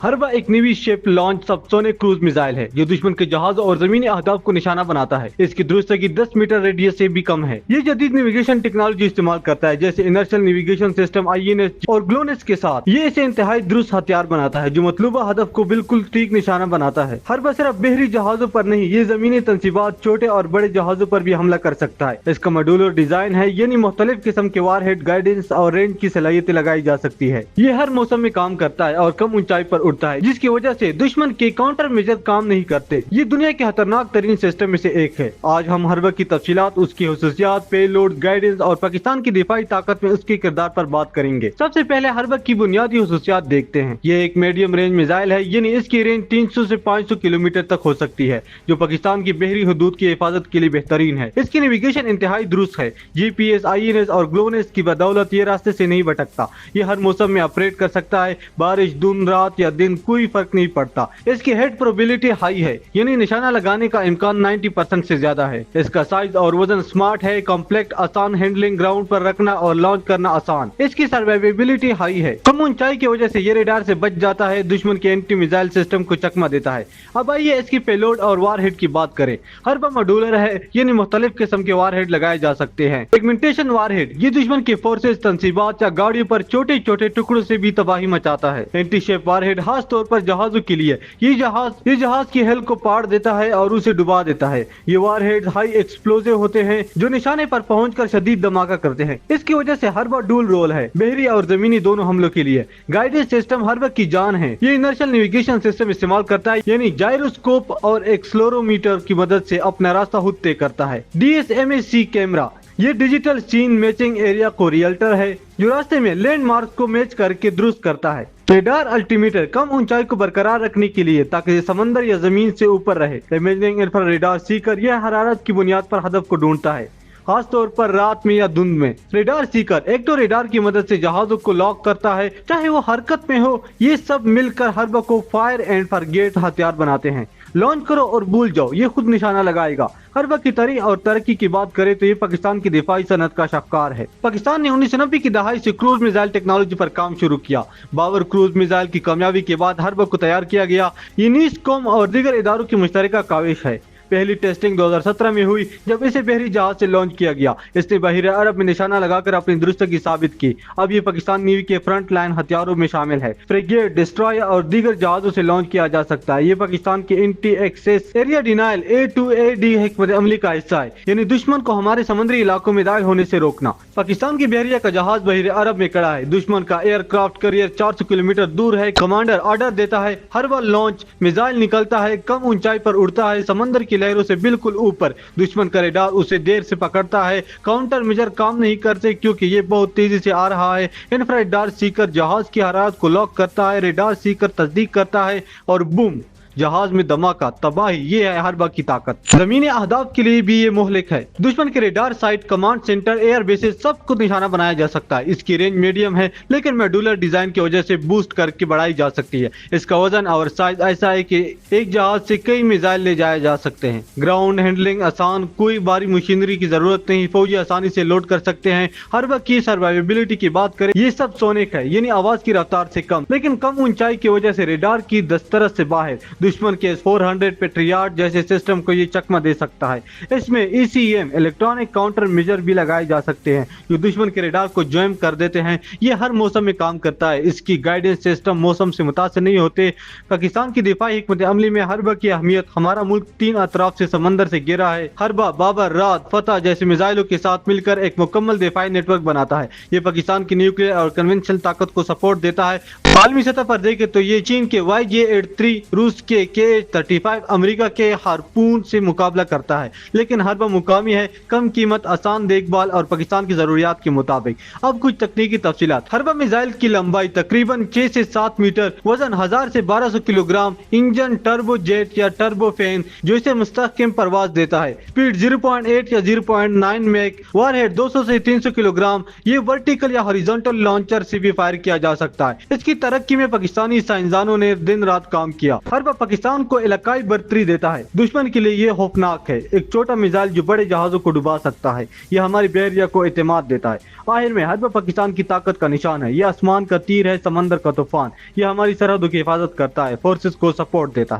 हरबा एक navy shape launch subsonic cruise missile है जो दुश्मन के जहाजों और जमीनी अहदाफ को निशाना बनाता है। इसकी दुरुस्तगी 10 मीटर रेडियस से भी कम है। ये जदीद नेविगेशन टेक्नोलॉजी इस्तेमाल करता है, जैसे इनर्शियल नेविगेशन सिस्टम INS और ग्लोनेस के साथ। ये इसे इंतहाई दुरुस्त हथियार बनाता है जो मतलूबा हदफ को बिल्कुल ठीक निशाना बनाता है। हरबा सिर्फ बहरी जहाजों पर नहीं, ये जमीनी तंसीबात, छोटे और बड़े जहाजों पर भी हमला कर सकता है। इसका मॉड्यूलर डिजाइन है, यानी मुख्तलिफ किस्म के वारहेड, गाइडेंस और रेंज की सलाहियतें लगाई जा सकती है। ये हर मौसम में काम करता है और कम ऊंचाई पर उड़ता है, जिसकी वजह से दुश्मन के काउंटर मेजर काम नहीं करते। ये दुनिया के खतरनाक तरीन सिस्टम में से एक है। आज हम हरबा की तफसीलात, उसकी हुसूसियात, पेलोड, गाइडेंस और पाकिस्तान की दिफाई ताकत में उसके किरदार पर बात करेंगे। सबसे पहले हरबा की बुनियादी हुसूसियात देखते हैं। ये एक मीडियम रेंज मिसाइल है, यानी इसकी रेंज 300 से 500 किलोमीटर तक हो सकती है, जो पाकिस्तान की बहरी हदूद की हिफाजत के लिए बेहतरीन है। इसकी नेविगेशन इंतहाई दुरुस्त है। GPS, INS और ग्लोनेस की बदौलत ये रास्ते से नहीं भटकता। ये हर मौसम में ऑपरेट कर सकता है, बारिश, धुंध, रात या दिन, कोई फर्क नहीं पड़ता। इसकी हेड प्रोबेबिलिटी हाई है, यानी निशाना लगाने का इम्कान 90% से ज्यादा है। इसका साइज और वजन स्मार्ट है, कॉम्पैक्ट, आसान हैंडलिंग, ग्राउंड पर रखना और लॉन्च करना आसान। इसकी सर्वाइवेबिलिटी हाई है। कम ऊंचाई की वजह से ये रेडार से बच जाता है, दुश्मन के एंटी मिसाइल सिस्टम को चकमा देता है। अब आइए इसकी पेलोड और वारहेड की बात करें। हरबा मॉड्यूलर है, यानी मुख्तलिफ किस्म के वारहेड लगाए जा सकते हैं। सेगमेंटेशन वारहेड, ये दुश्मन की फोर्सेस, तंसीबात या गाड़ियों पर छोटे छोटे टुकड़ों से भी तबाही मचाता है। एंटी शेप वारहेड खास तौर पर जहाजों के लिए, ये जहाज की हेल को पाड़ देता है और उसे डुबा देता है। ये वारहेड हाई एक्सप्लोसिव होते हैं जो निशाने पर पहुंचकर शदीद धमाका करते हैं। इसकी वजह से हरबा डुअल रोल है, बहरी और जमीनी दोनों हमलों के लिए। गाइडेंस सिस्टम हरबा की जान है। ये इनर्शियल नेविगेशन सिस्टम इस्तेमाल करता है, यानी जायरोस्कोप और एक्सलोरोमीटर की मदद से अपना रास्ता खुद तय करता है। DSMAC कैमरा, ये डिजिटल सीन मैचिंग एरिया को रियल्टर है, जो रास्ते में लैंडमार्क को मैच करके दुरुस्त करता है। रेडार अल्टीमीटर, कम ऊंचाई को बरकरार रखने के लिए ताकि ये समंदर या जमीन से ऊपर रहे। इमेजिंग इंफ्रारेड रेडार सीकर, यह हरारत की बुनियाद पर हदफ को ढूंढता है, खास तौर पर रात में या धुंध में। रेडार सीकर एक्टो रेडार की मदद से जहाजों को लॉक करता है, चाहे वो हरकत में हो। ये सब मिलकर हरबा को फायर एंड फॉरगेट हथियार बनाते हैं। लॉन्च करो और भूल जाओ, ये खुद निशाना लगाएगा। हरबा की तारीख और तरक्की की बात करें तो ये पाकिस्तान की दिफाई सनत का शाहकार है। पाकिस्तान ने 1990 की दहाई से क्रूज मिसाइल टेक्नोलॉजी पर काम शुरू किया। बाबर क्रूज मिसाइल की कामयाबी के बाद हरबा को तैयार किया गया। ये नीस्कॉम और दीगर इदारों की मुश्तरका काविश है। पहली टेस्टिंग 2017 में हुई, जब इसे बहरी जहाज से लॉन्च किया गया। इसने बहरी अरब में निशाना लगाकर अपनी दुरुस्तगी साबित की। अब ये पाकिस्तान नेवी के फ्रंट लाइन हथियारों में शामिल है। फ्रिगेट, डिस्ट्रॉयर और दीगर जहाजों से लॉन्च किया जा सकता है। ये पाकिस्तान के anti access area denial A2AD हिकमत अमली का हिस्सा है, यानी दुश्मन को हमारे समुद्री इलाकों में दाखिल होने से रोकना। पाकिस्तान की बहरिया का जहाज बहरी अरब में खड़ा है। दुश्मन का एयरक्राफ्ट कैरियर 400 किलोमीटर दूर है। कमांडर ऑर्डर देता है, हरबा लॉन्च, मिसाइल निकलता है, कम ऊंचाई पर उड़ता है, समंदर की लहरों से बिल्कुल ऊपर। दुश्मन का रेडार उसे देर से पकड़ता है, काउंटर मेजर काम नहीं करते क्योंकि ये बहुत तेजी से आ रहा है। इंफ्रारेड रेडार सीकर जहाज की हरारत को लॉक करता है, रेडार सीकर तस्दीक करता है और बूम, जहाज में धमाका, तबाही। ये है हरबा की ताकत। जमीनी अहदाफ के लिए भी ये मोहलिक है। दुश्मन के radar site, command centre, air bases सब को निशाना बनाया जा सकता है। इसकी रेंज मीडियम है, लेकिन मॉड्यूलर डिजाइन की वजह से बूस्ट करके बढ़ाई जा सकती है। इसका वजन और साइज ऐसा है कि एक जहाज से कई मिसाइल ले जाए जा सकते हैं। ग्राउंड हैंडलिंग आसान, कोई भारी मशीनरी की जरूरत नहीं, फौजी आसानी से लोड कर सकते हैं। हरबा की सर्वाइवेबिलिटी की बात करें, ये सब सोनिक है, यानी आवाज की रफ्तार से कम, लेकिन कम ऊंचाई की वजह से रेडार की दस्तरस से बाहर। दुश्मन के 400 पेट्रियाट जैसे सिस्टम को ये चकमा दे सकता है। इसमें ECM इलेक्ट्रॉनिक काउंटर मेजर भी लगाए जा सकते हैं, जो दुश्मन के रेडार को जैम कर देते हैं। ये हर मौसम में काम करता है। इसकी गाइडेंस सिस्टम मौसम से मुतासिर नहीं होते। पाकिस्तान की दिफाई हिकमत अमली में हरबा की अहमियत, हमारा मुल्क 3 अतराफ से समंदर से घिरा है। हरबा, बाबर, रात, फतह जैसे मिसाइलों के साथ मिलकर एक मुकम्मल दिफाई नेटवर्क बनाता है। ये पाकिस्तान की न्यूक्लियर और कन्वेंशनल ताकत को सपोर्ट देता है। आलमी सतह पर देखें तो ये चीन के YJ-83, रूस के KH-35, अमेरिका के हारपून से मुकाबला करता है। लेकिन हरबा मुकामी है, कम कीमत, आसान देखभाल और पाकिस्तान की जरूरियात के मुताबिक। अब कुछ तकनीकी तफसीलात। हरबा मिसाइल की लंबाई तकरीबन 6 से 7 मीटर, वजन 1000 से 1200 किलोग्राम, इंजन टर्बो जेट या टर्बो फैन जो इसे मुस्तहकम परवाज देता है। स्पीड 0.8 या 0.9 मैक, वारहेड 200 से 300 किलोग्राम। ये वर्टिकल या हॉरिजॉन्टल लॉन्चर से भी फायर किया जा सकता है। इसकी तरक्की में पाकिस्तानी साइंसदानों ने दिन रात काम किया। हरबा पाकिस्तान को इलाकाई बर्तरी देता है। दुश्मन के लिए ये खौफनाक है। एक छोटा मिसाइल जो बड़े जहाजों को डुबा सकता है। यह हमारी बहरिया को एतमाद देता है। आखिर में हर पाकिस्तान की ताकत का निशान है। यह आसमान का तीर है, समंदर का तूफान। यह हमारी सरहदों की हिफाजत करता है, फोर्सेस को सपोर्ट देता है।